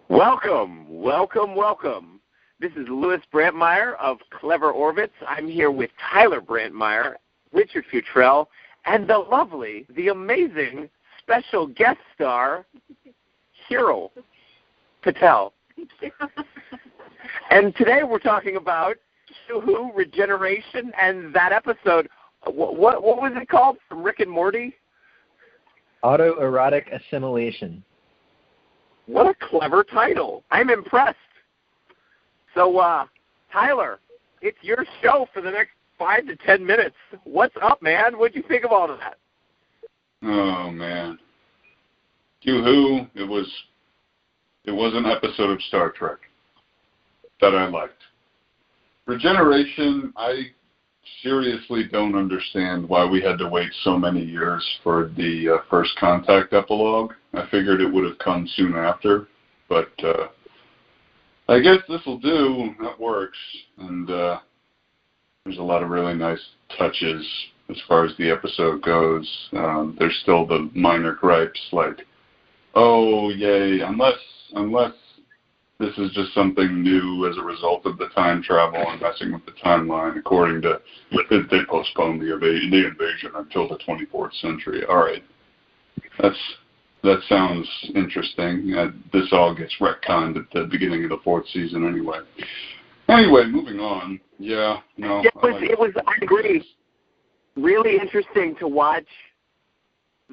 Welcome, welcome, welcome. This is Louis Brantmeyer of Clever Orbits. I'm here with Tyler Brantmeyer, Richard Futrell, and the lovely, the amazing special guest star, Hero Patel. And today we're talking about Who, Regeneration, and that episode. What was it called from Rick and Morty? Autoerotic Assimilation. What a clever title. I'm impressed. So, Tyler, it's your show for the next 5 to 10 minutes. What's up, man? What'd you think of all of that? Oh, man. Who, it was an episode of Star Trek that I liked. Regeneration, I seriously don't understand why we had to wait so many years for the First Contact epilogue. I figured it would have come soon after, but I guess this will do. That works, and there's a lot of really nice touches as far as the episode goes. There's still the minor gripes like, oh, yay, unless this is just something new as a result of the time travel and messing with the timeline, according to, they postponed the invasion until the 24th century. All right. That sounds interesting. This all gets retconned at the beginning of the 4th season anyway. Anyway, moving on. Yeah, no. I agree, really interesting to watch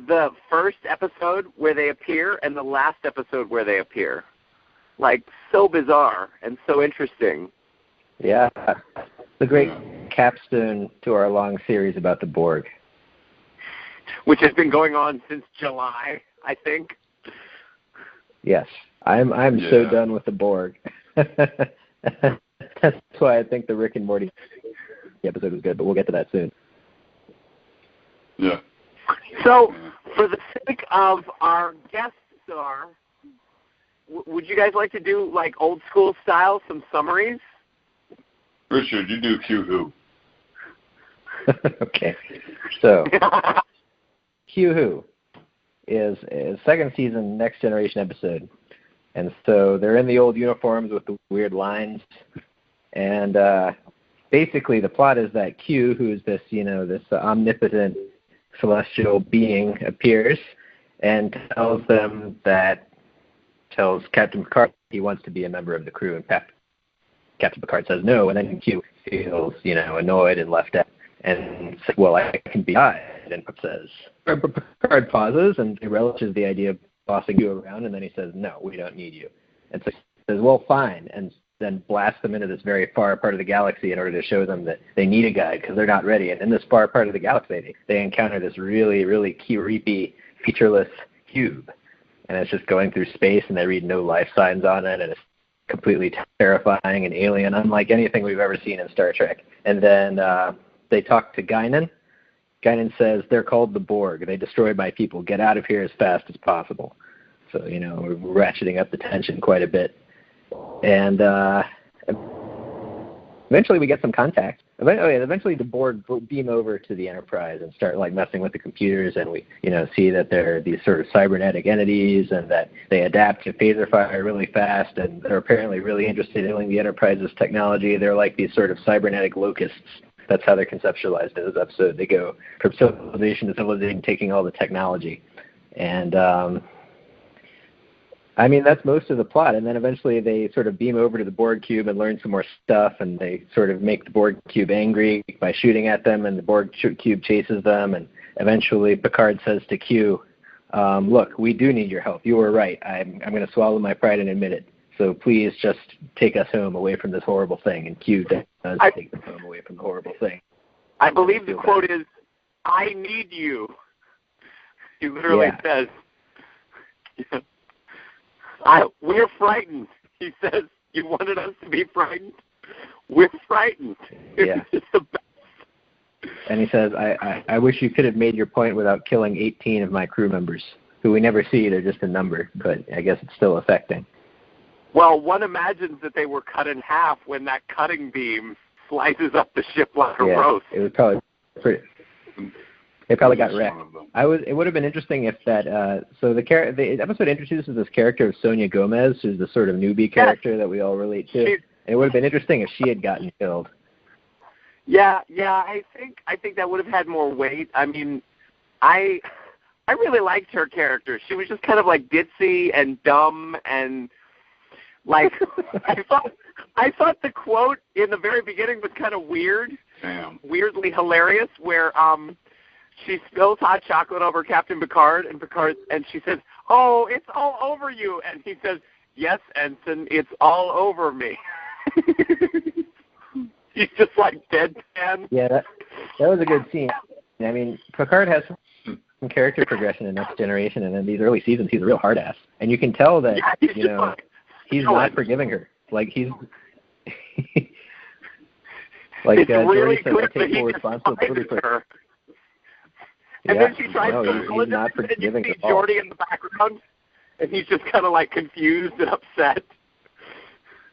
the first episode where they appear and the last episode where they appear. Like, so bizarre and so interesting. Yeah. The great capstone to our long series about the Borg. Which has been going on since July, I think. Yes. I'm so done with the Borg. That's why I think the Rick and Morty episode was good, but we'll get to that soon. Yeah. So, for the sake of our guest star, would you guys like to do, like, old school style, some summaries? Richard, you do Who. Okay. So, Who is second season Next Generation episode. And so they're in the old uniforms with the weird lines. And basically the plot is that Q, who's this, this omnipotent celestial being, appears and tells Captain Picard he wants to be a member of the crew, and Captain Picard says no, and then Q feels, annoyed and left out, and says, well, I can be I, and Picard pauses, and he relishes the idea of bossing you around, and then he says, no, we don't need you. And so he says, well, fine, and then blasts them into this very far part of the galaxy in order to show them that they need a guide because they're not ready. And in this far part of the galaxy, they encounter this really, really creepy, featureless cube. And it's just going through space, and they read no life signs on it, and it's completely terrifying and alien, unlike anything we've ever seen in Star Trek. And then they talk to Guinan. Guinan says, they're called the Borg. They destroy my people. Get out of here as fast as possible. So, we're ratcheting up the tension quite a bit. And eventually we get some contact. Eventually the Borg beam over to the Enterprise and start messing with the computers, and we see that they're these sort of cybernetic entities and that they adapt to phaser fire really fast, and they're apparently really interested in the Enterprise's technology. They're like these sort of cybernetic locusts. That's how they're conceptualized in this episode. They go from civilization to civilization, taking all the technology. And that's most of the plot. And then eventually they sort of beam over to the Borg cube and learn some more stuff, and they sort of make the Borg cube angry by shooting at them, and the Borg cube chases them. And eventually Picard says to Q, look, we do need your help. You were right. I'm going to swallow my pride and admit it. So please just take us home away from this horrible thing. And Q does take them home away from the horrible thing. I believe the quote is, I need you. He literally says, we're frightened. He says, you wanted us to be frightened? We're frightened. Yeah. It's the best. And he says, I wish you could have made your point without killing 18 of my crew members, who we never see. They're just a number, but I guess it's still affecting. Well, one imagines that they were cut in half when that cutting beam slices up the ship like a roast. It was probably They probably got One wrecked. of them. It would have been interesting if that. The episode introduces this character of Sonia Gomez, who's the sort of newbie character that we all relate to. And it would have been interesting if she had gotten killed. Yeah. I think that would have had more weight. I mean, I really liked her character. She was just kind of like ditzy and dumb and like I thought the quote in the very beginning was kind of weird. Damn. Weirdly hilarious, where she spills hot chocolate over Captain Picard, and she says, "Oh, it's all over you," and he says, "Yes, Ensign, it's all over me." He's just like deadpan. Yeah, that was a good scene. I mean, Picard has some character progression in Next Generation, and in these early seasons, he's a real hard ass, and you can tell that he's not forgiving her. Like he's like really Geordi says, I take full responsibility for her. And then she tries to he's not forgiving and you see at all. Geordi in the background, and he's just kind of like confused and upset.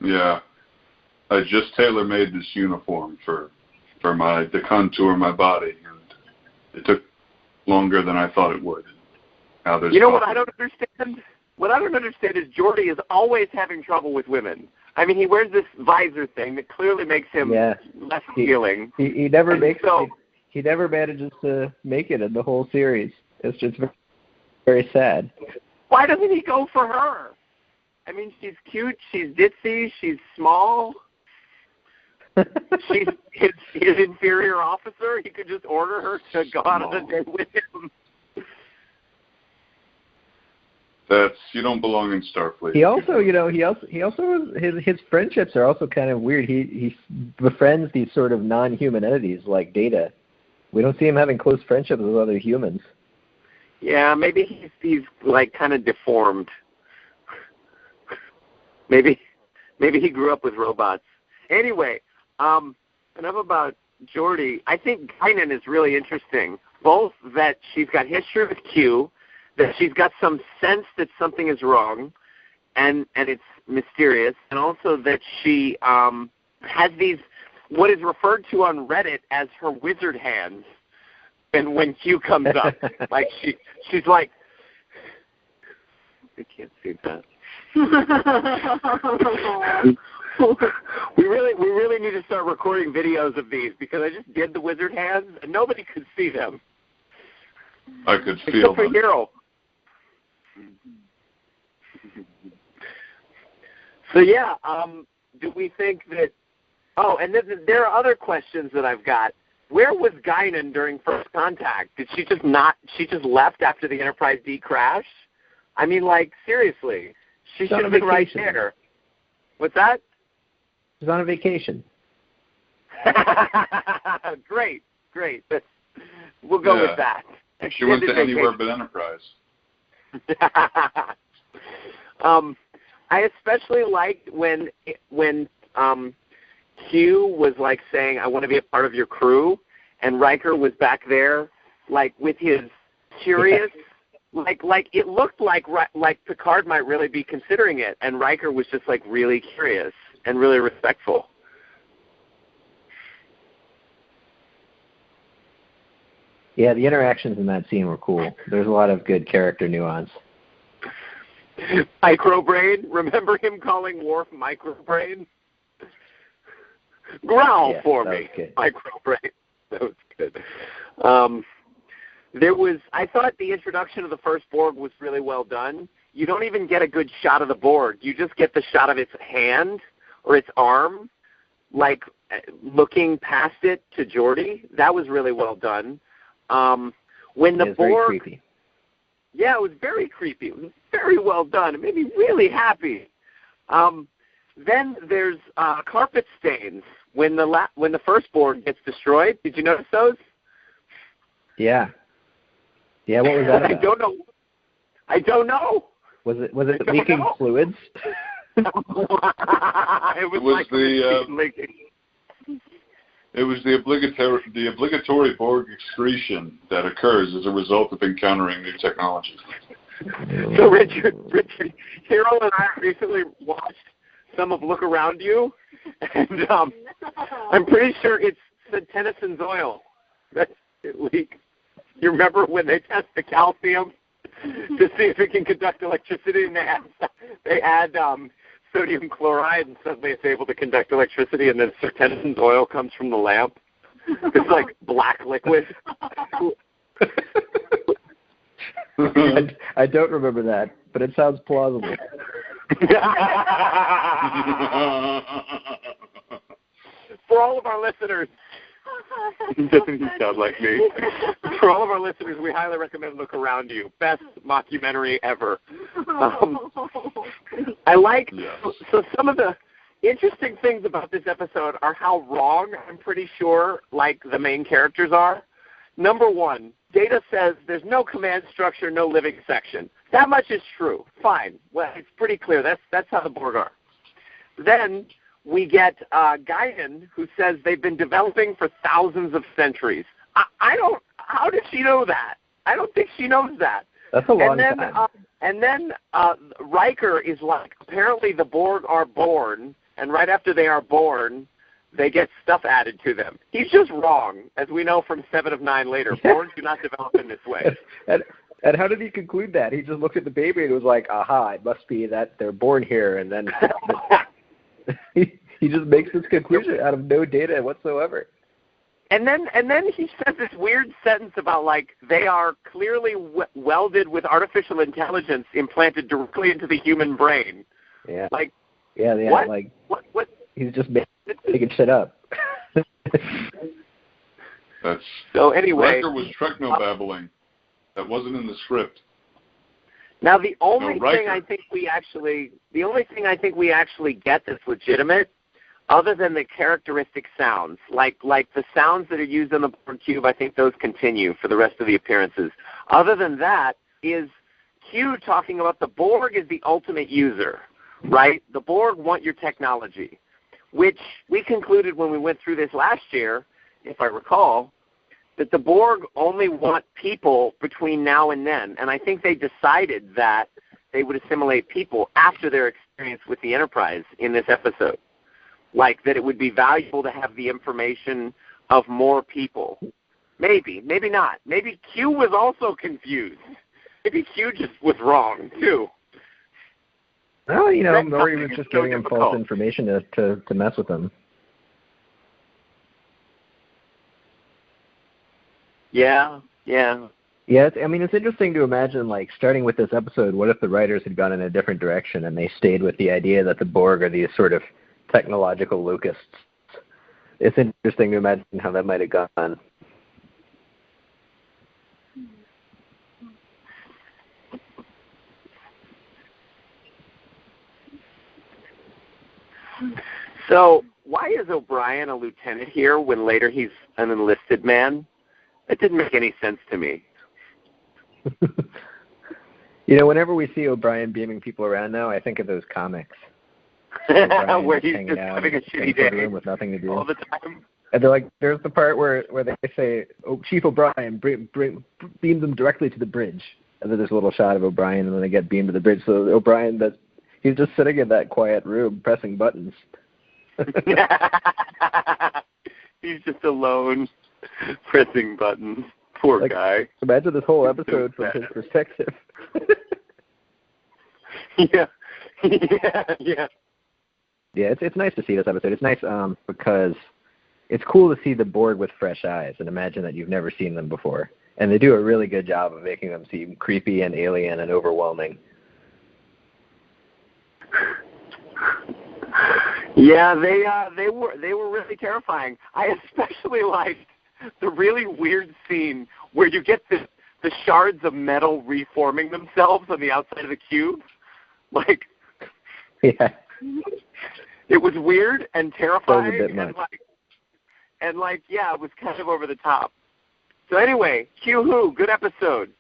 Yeah. I just tailor-made this uniform for the contour of my body, and it took longer than I thought it would. Now You know what I don't understand? What I don't understand is Geordi is always having trouble with women. I mean, he wears this visor thing that clearly makes him less appealing. He never he never manages to make it in the whole series. It's just very, very sad. Why doesn't he go for her? I mean, she's cute, she's ditzy, she's small. She's his inferior officer. He could just order her to go out on a date with him. You don't belong in Starfleet. He also, his friendships are also kind of weird. He befriends these sort of non-human entities like Data. We don't see him having close friendships with other humans. Yeah, maybe he's like kind of deformed. Maybe he grew up with robots. Anyway, enough about Geordi. I think Guinan is really interesting. Both that she's got history with Q, that she's got some sense that something is wrong, and it's mysterious, and also that she has these, what is referred to on Reddit as her wizard hands, and when Q comes up, like she's like, I can't see that. We really need to start recording videos of these, because I just did the wizard hands and nobody could see them. I could feel them. Hero. So yeah, do we think that? Oh, and there are other questions that I've got. Where was Guinan during first contact? Did she just not? She just left after the Enterprise D crashed? I mean, like seriously, she should have been right there. What's that? She's on a vacation. Great. We'll go with that. She went to anywhere but Enterprise. I especially liked when Q was like saying, "I want to be a part of your crew," and Riker was back there, like with his curious, like it looked like Picard might really be considering it, and Riker was just like really curious and really respectful. Yeah, the interactions in that scene were cool. There's a lot of good character nuance. Microbrain. Remember him calling Worf Microbrain? Growl for me, Microbrain. That was good. I thought the introduction of the first Borg was really well done. You don't even get a good shot of the Borg. You just get the shot of its hand or its arm, like looking past it to Geordi. That was really well done. When the Borg, very creepy. Yeah, it was very creepy. It was very well done. It made me really happy. Then there's carpet stains when the first Borg gets destroyed. Did you notice those? Yeah. Yeah, what was that about? I don't know. Was it leaking fluids? It was the obligatory Borg excretion that occurs as a result of encountering new technology. So Richard, Hero and I recently watched some of Look Around You, and I'm pretty sure it's Tennyson's oil that it leaked. You remember when they test the calcium to see if it can conduct electricity, and they add sodium chloride, and suddenly it's able to conduct electricity, and then Sir Tennyson's oil comes from the lamp. It's like black liquid. I don't remember that, but it sounds plausible. For all of our listeners, doesn't he sound like me? For all of our listeners, we highly recommend Look Around You. Best mockumentary ever. I like, so some of the interesting things about this episode are how wrong, I'm pretty sure, like the main characters are. Number one, Data says there's no command structure, no living section. That much is true. Fine. Well, it's pretty clear. That's how the Borg are. Then we get Guinan, who says they've been developing for thousands of centuries. How did she know that? I don't think she knows that. That's a long time. And then Riker is like, apparently the Borg are born, and right after they are born, they get stuff added to them. He's just wrong, as we know from 7 of 9 later. Borg do not develop in this way. And how did he conclude that? He just looked at the baby and was like, aha, it must be that they're born here, and then he just makes this conclusion out of no data whatsoever. And then he says this weird sentence about, like, they are clearly welded with artificial intelligence implanted directly into the human brain. Yeah. Like, yeah, what? Like, what? He's just making shit up. So anyway, Riker was techno-babbling. That wasn't in the script. Now the only thing I think we actually get that's legitimate, other than the characteristic sounds, like the sounds that are used on the Borg cube, I think those continue for the rest of the appearances. Other than that, is Q talking about the Borg is the ultimate user, right? The Borg want your technology, which we concluded when we went through this last year, if I recall, that the Borg only want people between now and then. And I think they decided that they would assimilate people after their experience with the Enterprise in this episode. Like that it would be valuable to have the information of more people. Maybe, maybe not. Maybe Q was also confused. Maybe Q just was wrong, too. Well, or he was just giving him false information to mess with him. Yeah. Yeah, it's interesting to imagine, like, starting with this episode, what if the writers had gone in a different direction and they stayed with the idea that the Borg are these sort of technological locusts? It's interesting to imagine how that might have gone. So why is O'Brien a lieutenant here when later he's an enlisted man? That didn't make any sense to me. Whenever we see O'Brien beaming people around now, I think of those comics. Where he's just having a shitty day with nothing to do all the time. And they're like, there's the part where they say, "Oh, Chief O'Brien, beam them directly to the bridge." And then there's a little shot of O'Brien, and then they get beamed to the bridge. So O'Brien, he's just sitting in that quiet room pressing buttons. He's just alone pressing buttons. Poor guy. Imagine this whole episode from his perspective. Yeah. Yeah, it's nice to see this episode. It's nice because it's cool to see the Borg with fresh eyes and imagine that you've never seen them before. And they do a really good job of making them seem creepy and alien and overwhelming. Yeah, they were really terrifying. I especially liked the really weird scene where you get the shards of metal reforming themselves on the outside of the cube. Like, yeah, it was weird and terrifying, that was a bit much. and yeah, it was kind of over the top. So anyway, Q Who, good episode.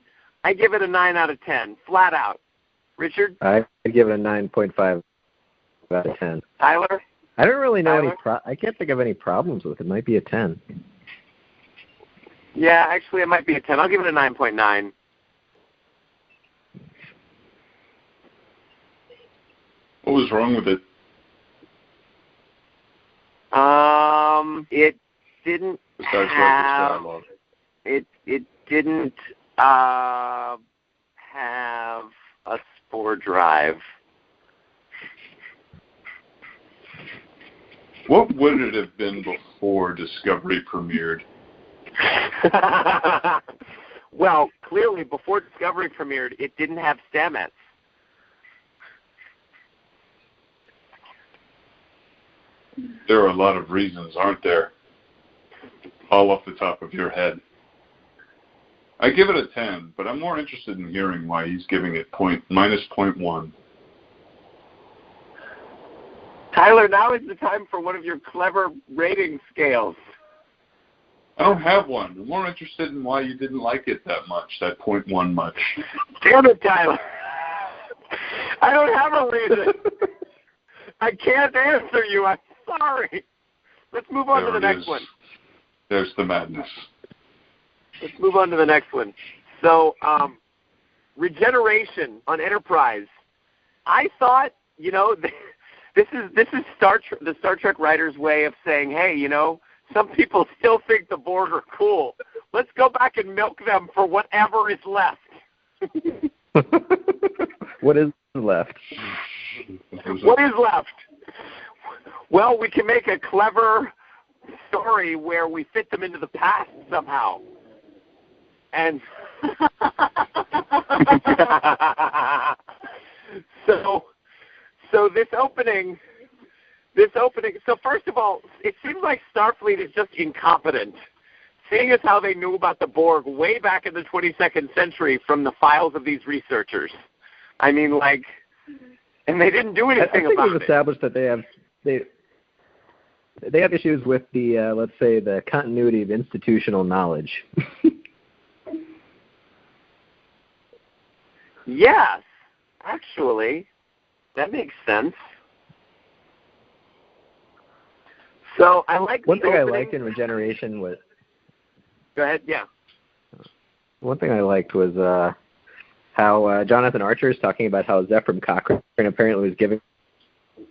I give it a 9 out of 10, flat out. Richard? I give it a 9.5 out of 10. Tyler? I don't really know I can't think of any problems with it. It might be a 10. Yeah, actually, it might be a 10. I'll give it a 9.9. What was wrong with it? It didn't Besides have. dialogue. It didn't have a spore drive. What would it have been before Discovery premiered? Well, clearly, before Discovery premiered, it didn't have stamets. There are a lot of reasons, aren't there? All off the top of your head. I give it a 10, but I'm more interested in hearing why he's giving it minus 0.1. Tyler, now is the time for one of your clever rating scales. I don't have one. I'm more interested in why you didn't like it that much, that 0.1 much. Damn it, Tyler. I don't have a reason. I can't answer you. I'm sorry. Let's move on to the next one. There's the madness. Let's move on to the next one. So, Regeneration on Enterprise. I thought, this is the Star Trek writers' way of saying, hey, some people still think the Borg are cool. Let's go back and milk them for whatever is left. What is left? What is left? Well, we can make a clever story where we fit them into the past somehow. And so this opening, so first of all, it seems like Starfleet is just incompetent, seeing as how they knew about the Borg way back in the 22nd century from the files of these researchers. I mean, and they didn't do anything about it. I think we've established that they have issues with the, let's say, the continuity of institutional knowledge. Yes, actually, that makes sense. So I like one thing I liked in Regeneration was. Go ahead. Yeah. One thing I liked was how Jonathan Archer is talking about how Zefram Cochrane apparently was giving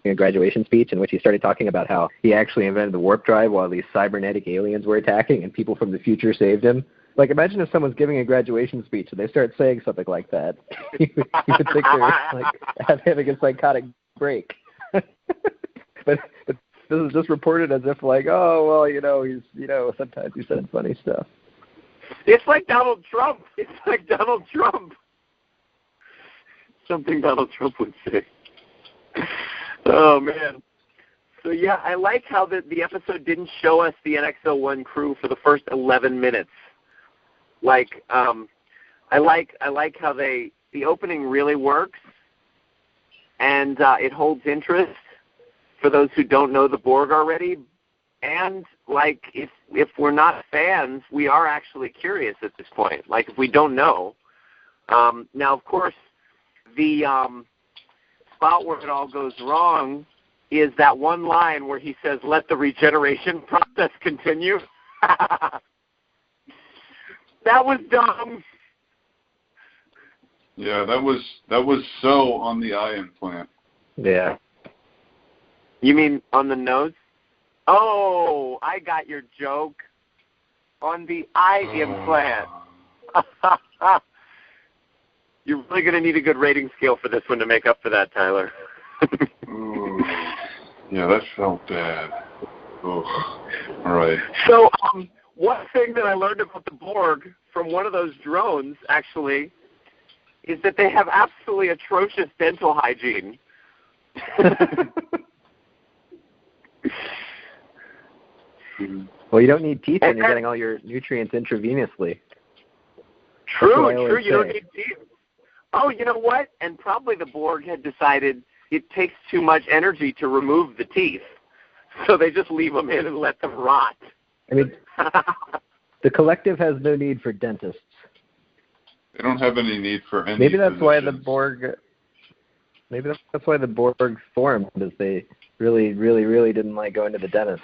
a graduation speech in which he started talking about how he actually invented the warp drive while these cybernetic aliens were attacking and people from the future saved him. Like, imagine if someone's giving a graduation speech and they start saying something like that. you would think they're having a psychotic break. But this is just reported as if he's, sometimes he said funny stuff. It's like Donald Trump. Something Donald Trump would say. Oh, man. So, yeah, I like how the episode didn't show us the NX-01 crew for the first 11 minutes. I like how the opening really works, and it holds interest for those who don't know the Borg already. And if we're not fans, we are actually curious at this point. If we don't know, now of course the spot where it all goes wrong is that one line where he says, "Let the regeneration process continue." That was dumb. Yeah, that was so on the eye implant. Yeah. You mean on the nose? Oh, I got your joke. On the eye implant. You're really going to need a good rating scale for this one to make up for that, Tyler. Ooh. Yeah, that felt bad. Oh, all right. So, one thing that I learned about the Borg from one of those drones, actually, is that they have absolutely atrocious dental hygiene. Well, you don't need teeth when you're getting all your nutrients intravenously. True. You don't need teeth. Oh, you know what? And probably the Borg had decided it takes too much energy to remove the teeth, so they just leave them in and let them rot. I mean, the collective has no need for dentists. They don't have any need for any. Maybe that's why the Borg formed, is they really, really, really didn't like going to the dentist.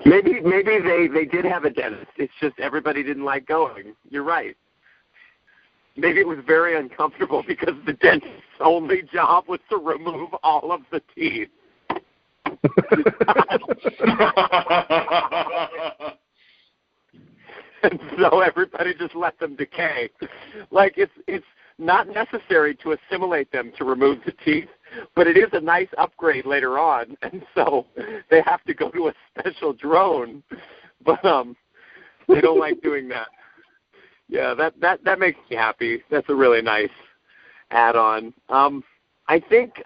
Maybe they did have a dentist. It's just everybody didn't like going. You're right. Maybe it was very uncomfortable because the dentist's only job was to remove all of the teeth. And so everybody just let them decay. Like it's not necessary to assimilate them to remove the teeth, but it is a nice upgrade later on, and so they have to go to a special drone. But they don't like doing that. Yeah, that makes me happy. That's a really nice add-on. I think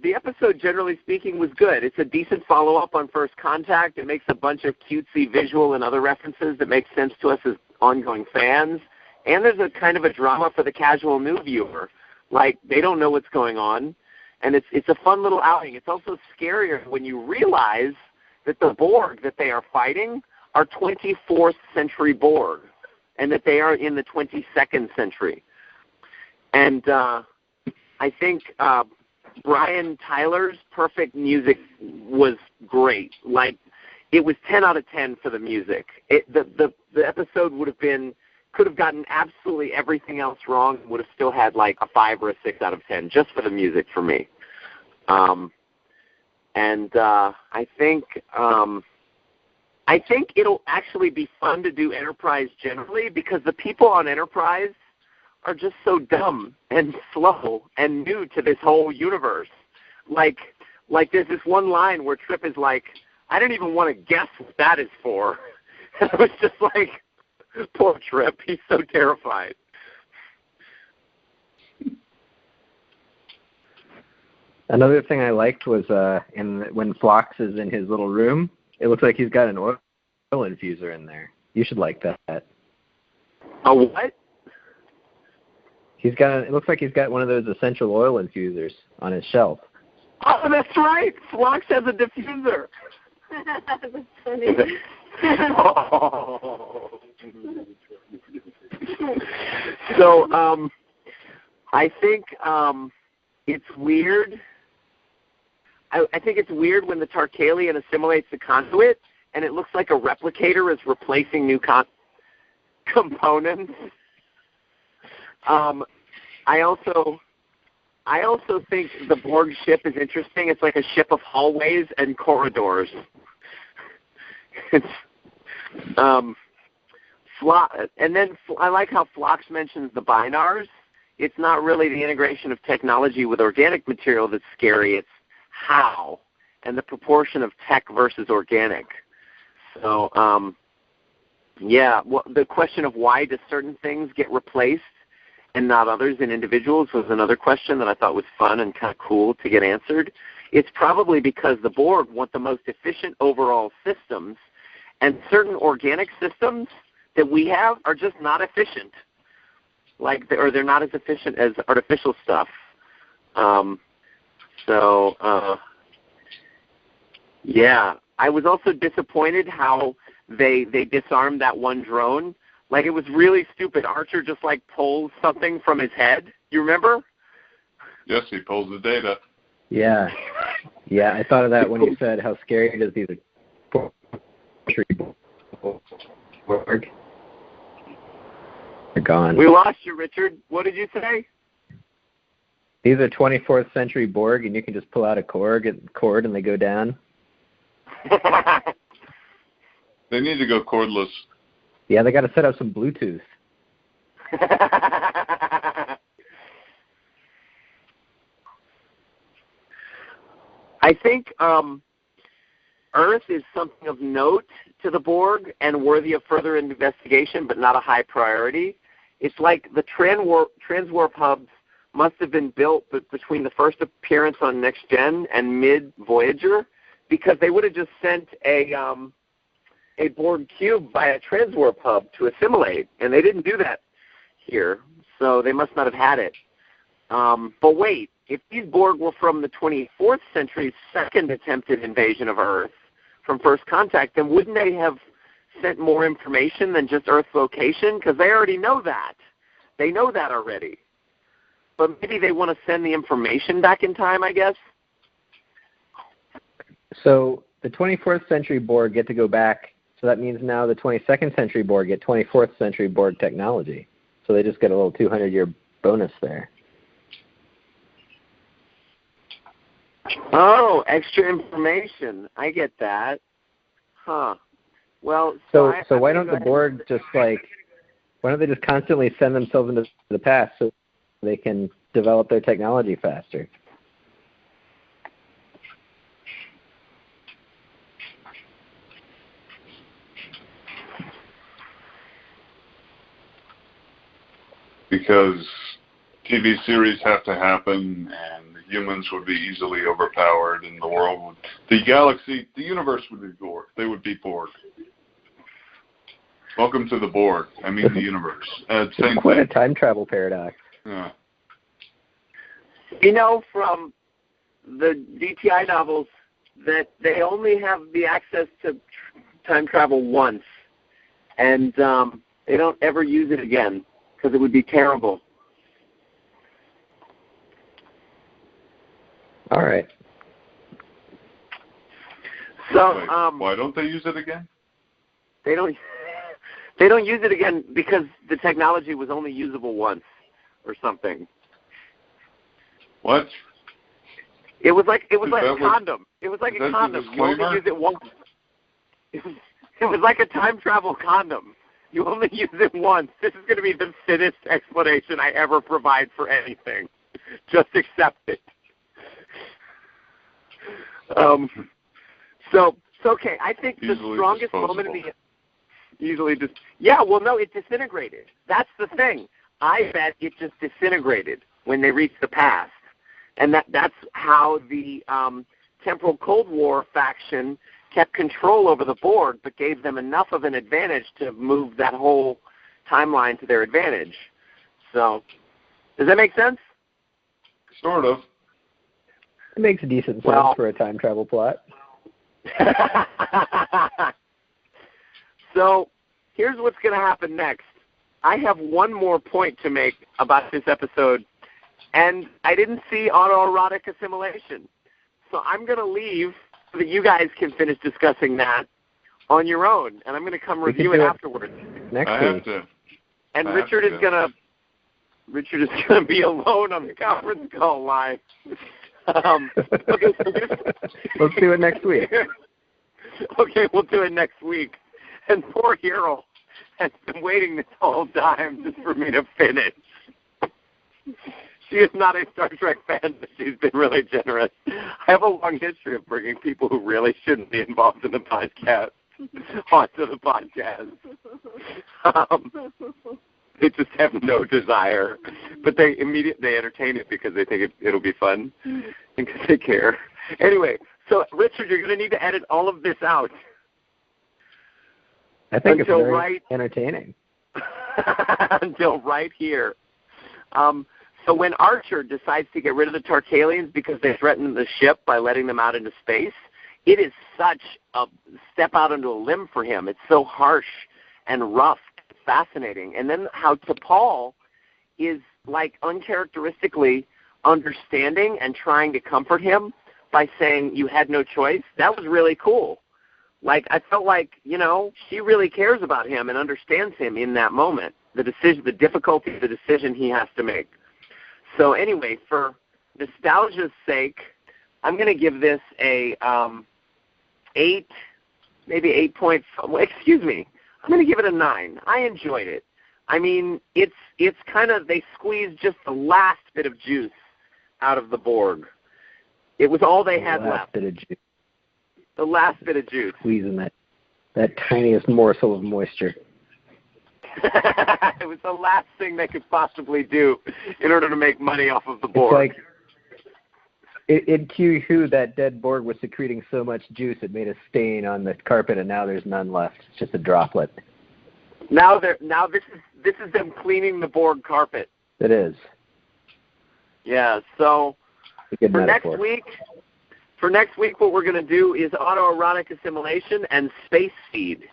the episode, generally speaking, was good. It's a decent follow-up on First Contact. It makes a bunch of cutesy visual and other references that make sense to us as ongoing fans. And there's a kind of a drama for the casual new viewer. Like, they don't know what's going on. And it's a fun little outing. It's also scarier when you realize that the Borg that they are fighting are 24th century Borg, and that they are in the 22nd century. And I think Brian Tyler's perfect music was great. Like, it was 10 out of 10 for the music. The episode could have gotten absolutely everything else wrong and would have still had like a 5 or a 6 out of 10 just for the music for me. I think it'll actually be fun to do Enterprise generally, because the people on Enterprise are just so dumb and slow and new to this whole universe. Like there's this one line where Trip is like, I don't even want to guess what that is for. And I was just like, poor Trip, he's so terrified. Another thing I liked was when Phlox is in his little room, it looks like he's got an oil infuser in there. You should like that. A what? It looks like he's got one of those essential oil infusers on his shelf. Oh, that's right. Phlox has a diffuser. That's funny. So, I think it's weird. I think it's weird when the Tarkalian assimilates the conduit, and it looks like a replicator is replacing new components. I also think the Borg ship is interesting. It's like a ship of hallways and corridors. It's and then I like how Phlox mentions the binars. It's not really the integration of technology with organic material that's scary. It's how and the proportion of tech versus organic. So, the question of why do certain things get replaced and not others in individuals was another question that I thought was fun and kind of cool to get answered. It's probably because the Borg want the most efficient overall systems, and certain organic systems that we have are just not efficient. Or they're not as efficient as artificial stuff. I was also disappointed how they disarmed that one drone. Like, it was really stupid. Archer just pulls something from his head. You remember? Yes, he pulls the data. Yeah. Yeah, I thought of that when you said how scary it is these are Borg. They're gone. We lost you, Richard. What did you say? These are 24th century Borg, and you can just pull out a cord and they go down. They need to go cordless. Yeah, they got to set up some Bluetooth. I think Earth is something of note to the Borg and worthy of further investigation, but not a high priority. It's like the transwarp hubs must have been built between the first appearance on Next Gen and mid-Voyager, because they would have just sent a Borg cube by a transwarp hub to assimilate, and they didn't do that here, so they must not have had it. But wait, if these Borg were from the 24th century's second attempted invasion of Earth from First Contact, then wouldn't they have sent more information than just Earth's location? Because they already know that. They know that already. But maybe they want to send the information back in time, I guess. So the 24th century Borg get to go back, so that means now the 22nd century Borg get 24th century Borg technology. So they just get a little 200-year bonus there. Oh, extra information. I get that. Huh. Well, so why don't the Borg just why don't they just constantly send themselves into the past so they can develop their technology faster? Because TV series have to happen, and the humans would be easily overpowered, and the universe would be Borg. They would be Borg. Welcome to the Borg. I mean the universe. Same What thing. a time travel paradox. Yeah. You know, from the DTI novels, that they only have the access to time travel once, and they don't ever use it again, because it would be terrible. All right. So why don't they use it again? They don't use it again because the technology was only usable once, or something. What? It was like a condom. It was like a condom. You only use it once. It was like a time travel condom. You only use it once. This is going to be the thinnest explanation I ever provide for anything. Just accept it. So okay. I think the strongest moment in the it disintegrated. That's the thing. I bet it just disintegrated when they reached the past, and that's how the temporal Cold War faction kept control over the Borg, but gave them enough of an advantage to move that whole timeline to their advantage. So, does that make sense? Sort of. It makes a decent sense for a time travel plot. So, here's what's going to happen next. I have one more point to make about this episode, and I didn't see autoerotic assimilation. So I'm going to leave so that you guys can finish discussing that on your own, and I'm going to come review it afterwards. Next week. And Richard is going to be alone on the conference call line. Okay, so let's do it next week. Okay, we'll do it next week. And poor Hero has been waiting this whole time just for me to finish. She is not a Star Trek fan, but she's been really generous. I have a long history of bringing people who really shouldn't be involved in the podcast onto the podcast. They just have no desire, but they entertain it because they think it'll be fun and because they care. Anyway, so Richard, you're going to need to edit all of this out. I think it's very entertaining. Until right here. So when Archer decides to get rid of the Tarkalians because they threaten the ship by letting them out into space, it is such a step out onto a limb for him. It's so harsh and rough and fascinating. And then how T'Pol is like uncharacteristically understanding and trying to comfort him by saying you had no choice. That was really cool. Like, I felt like, she really cares about him and understands him in that moment, the difficulty of the decision he has to make. So anyway, for nostalgia's sake, I'm going to give this a 8, maybe 8.5. Well, excuse me. I'm going to give it a 9. I enjoyed it. I mean, it's kind of, they squeezed just the last bit of juice out of the Borg. It was all they had left. The last bit of juice. Squeezing that tiniest morsel of moisture. It was the last thing they could possibly do in order to make money off of the Borg. It's like in Q, that dead Borg was secreting so much juice it made a stain on the carpet, and now there's none left. It's just a droplet. Now this is them cleaning the Borg carpet. It is. Yeah. So for next week, what we're going to do is autoerotic assimilation and space seed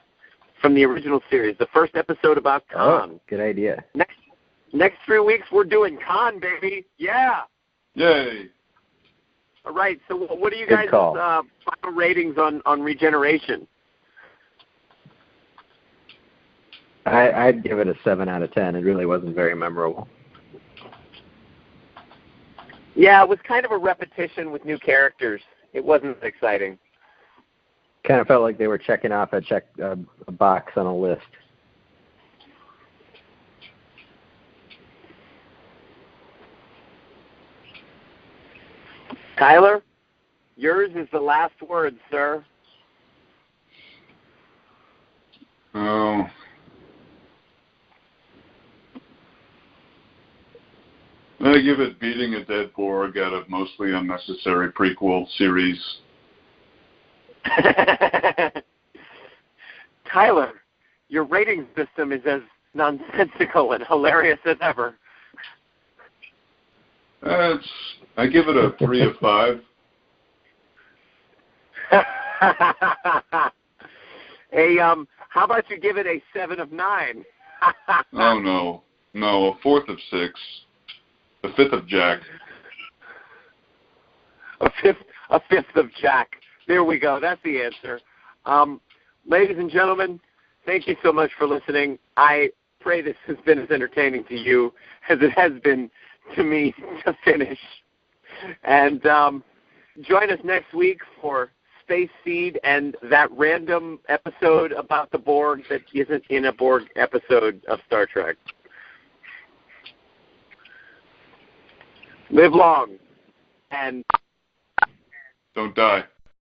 from the original series, the first episode about Khan. Oh, good idea. Next 3 weeks, we're doing Khan, baby. Yeah. Yay. All right. So what are you guys' final ratings on Regeneration? I'd give it a 7 out of 10. It really wasn't very memorable. Yeah, it was kind of a repetition with new characters. It wasn't exciting. Kind of felt like they were checking off a box on a list. Tyler, yours is the last word, sir. Oh. I give it beating a dead Borg out of mostly unnecessary prequel series. Tyler, your rating system is as nonsensical and hilarious as ever. I give it a 3 of 5. How about you give it a 7 of 9? Oh no, a 4th of 6, a 5th of Jack. A fifth of Jack. There we go. That's the answer. Ladies and gentlemen, thank you so much for listening. I pray this has been as entertaining to you as it has been to me to finish. And join us next week for Space Seed and that random episode about the Borg that isn't in a Borg episode of Star Trek. Live long and don't die.